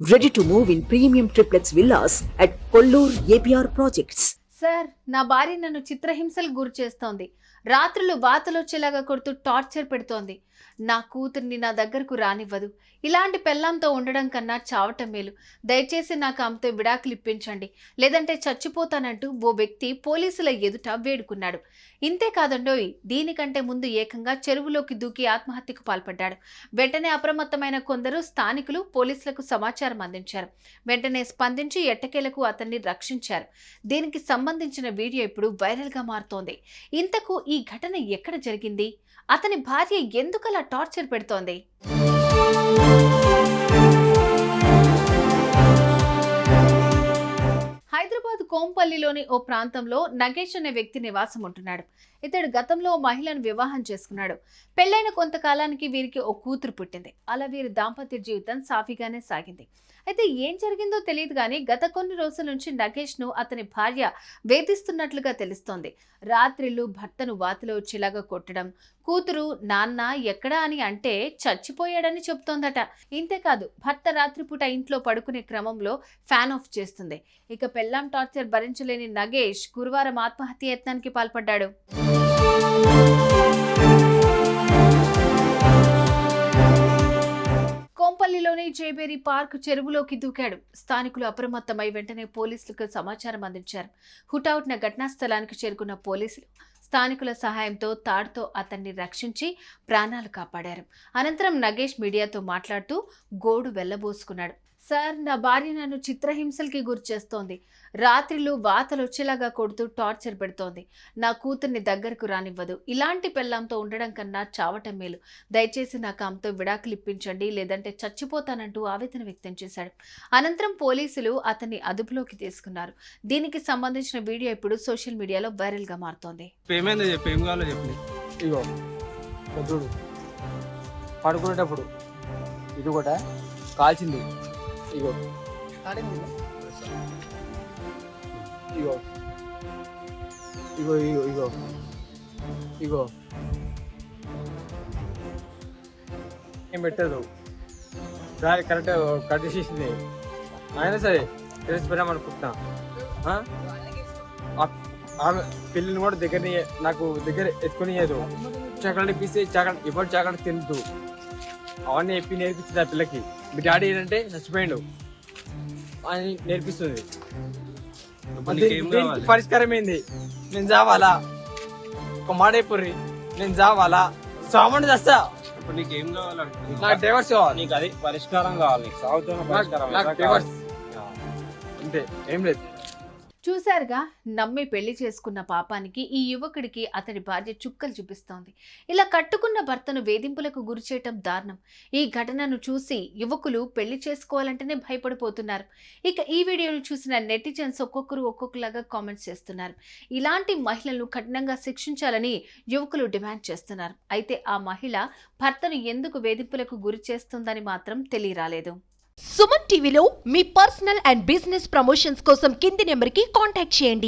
Ready to move in premium triplex villas at Kollur APR Projects. Sir, నా భార్య నన్ను చిత్రహింసలకు గురి చేస్తోంది. రాత్రులు వాతలొచ్చేలాగా కొడుతూ టార్చర్ పెడుతోంది. నా కూతుర్ని నా దగ్గరకు రానివ్వదు. ఇలాంటి పెళ్ళాంతో ఉండడం కన్నా చావటం మేలు. దయచేసి నాకు ఆమెతో విడాకులు ఇప్పించండి, లేదంటే చచ్చిపోతానంటూ ఓ వ్యక్తి పోలీసుల ఎదుట వేడుకున్నాడు. ఇంతే కాదండోయ్, దీనికంటే ముందు ఏకంగా చెరువులోకి దూకి ఆత్మహత్యకు పాల్పడ్డాడు. వెంటనే అప్రమత్తమైన కొందరు స్థానికులు పోలీసులకు సమాచారం అందించారు. వెంటనే స్పందించి ఎట్టకేలకు అతన్ని రక్షించారు. దీనికి సంబంధించిన వీడియో ఇప్పుడు వైరల్గా మారుతోంది. ఇంతకు ఈ ఘటన ఎక్కడ జరిగింది? అతని భార్య ఎందుకలా టార్చర్ పెడుతోంది? హైదరాబాద్ కోంపల్లిలోని ఓ ప్రాంతంలో నగేష్ అనే వ్యక్తి నివాసం ఉంటున్నాడు. ఇతడు గతంలో ఓ మహిళను వివాహం చేసుకున్నాడు. పెళ్లైన కొంతకాలానికి వీరికి ఓ కూతురు పుట్టింది. అలా వీరి దాంపత్య జీవితం సాఫీగానే సాగింది. అయితే ఏం జరిగిందో తెలియదు కానీ గత కొన్ని రోజుల నుంచి నగేష్ ను అతని భార్య వేధిస్తున్నట్లుగా తెలుస్తోంది. రాత్రిళ్ళు భర్తను వాతిలో వచ్చేలాగా కొట్టడం, కూతురు నాన్న ఎక్కడా అని అంటే చచ్చిపోయాడని చెప్తోందట. ఇంతేకాదు, భర్త రాత్రిపూట ఇంట్లో పడుకునే క్రమంలో ఫ్యాన్ ఆఫ్ చేస్తుంది. ఇక పెళ్ళాం టార్చర్ భరించలేని నగేష్ గురువారం ఆత్మహత్య యత్నానికి పాల్పడ్డాడు. కోంపల్లిలోని జేబేరి పార్క్ చెరువులోకి దూకాడు. స్థానికులు అప్రమత్తమై వెంటనే పోలీసులకు సమాచారం అందించారు. హుటాహుటిన ఘటనా స్థలానికి చేరుకున్న పోలీసులు స్థానికుల సహాయంతో తాడుతో అతన్ని రక్షించి ప్రాణాలు కాపాడారు. అనంతరం నగేష్ మీడియాతో మాట్లాడుతూ గోడు వెళ్లబోసుకున్నాడు. సార్, నా భార్య నన్ను చిత్రహింసలకి గురి చేస్తోంది. రాత్రిళ్ళు వాతలు వచ్చేలాగా కొడుతూ టార్చర్ పెడుతోంది. నా కూతుర్ని దగ్గరకు రానివ్వదు. ఇలాంటి పెళ్ళాంతో ఉండడం కన్నా చావటం మేలు. దయచేసి నాకు ఆమెతో విడాకులు ఇప్పించండి, లేదంటే చచ్చిపోతానంటూ ఆవేదన వ్యక్తం చేశాడు. అనంతరం పోలీసులు అతన్ని అదుపులోకి తీసుకున్నారు. దీనికి సంబంధించిన వీడియో ఇప్పుడు సోషల్ మీడియాలో వైరల్ గా మారుతోంది. పడుకునేటప్పుడు ఇది కూడా కాల్చింది. ఇగో ఇగో ఇగో ఇగో ఇగో ఇగో ఏం పెట్టదు. దారి కరెక్ట్ కట్ చేసేసింది. అయినా సరే తెలిసిపోయినాం అనుకుంటున్నా. ఆమె పిల్లిని కూడా నాకు దగ్గర ఎత్తుకునియదు. చాకలెట్ ఇప్పిస్తే ఇప్పుడు చాకలెట్ తింటూ అవన్నీ చెప్పి నేర్పించింది ఆ పిల్లకి. మీ డాడీ ఏంటంటే చచ్చిపోయిండు అని నేర్పిస్తుంది. పరిష్కారం ఏంది? నేను చావాలా? ఒక మాట అయిపోర్రి, నేను చావాలా? చావండి చేస్తా. నీకేం కావాలంటే నాకు డైవర్స్ కావాలి. నీకు అది పరిష్కారం కావాలి. నీకు సాగుతున్న పరిష్కారం నాకు డైవర్స్ అంతే, ఏం లేదు. చూశారుగా, నమ్మి పెళ్లి చేసుకున్న పాపానికి ఈ యువకుడికి అతడి భార్య చుక్కలు చూపిస్తోంది. ఇలా కట్టుకున్న భర్తను వేధింపులకు గురి చేయటం దారుణం. ఈ ఘటనను చూసి యువకులు పెళ్లి చేసుకోవాలంటేనే భయపడిపోతున్నారు. ఇక ఈ వీడియోను చూసిన నెటిజన్స్ ఒక్కొక్కరు ఒక్కొక్కలాగా కామెంట్స్ చేస్తున్నారు. ఇలాంటి మహిళలను కఠినంగా శిక్షించాలని యువకులు డిమాండ్ చేస్తున్నారు. అయితే ఆ మహిళ భర్తను ఎందుకు వేధింపులకు గురి చేస్తుందని మాత్రం తెలియరాలేదు. సుమన్ టీవీలో మీ పర్సనల్ అండ్ బిజినెస్ ప్రమోషన్స్ కోసం కింది నెంబర్కి కాంటాక్ట్ చేయండి.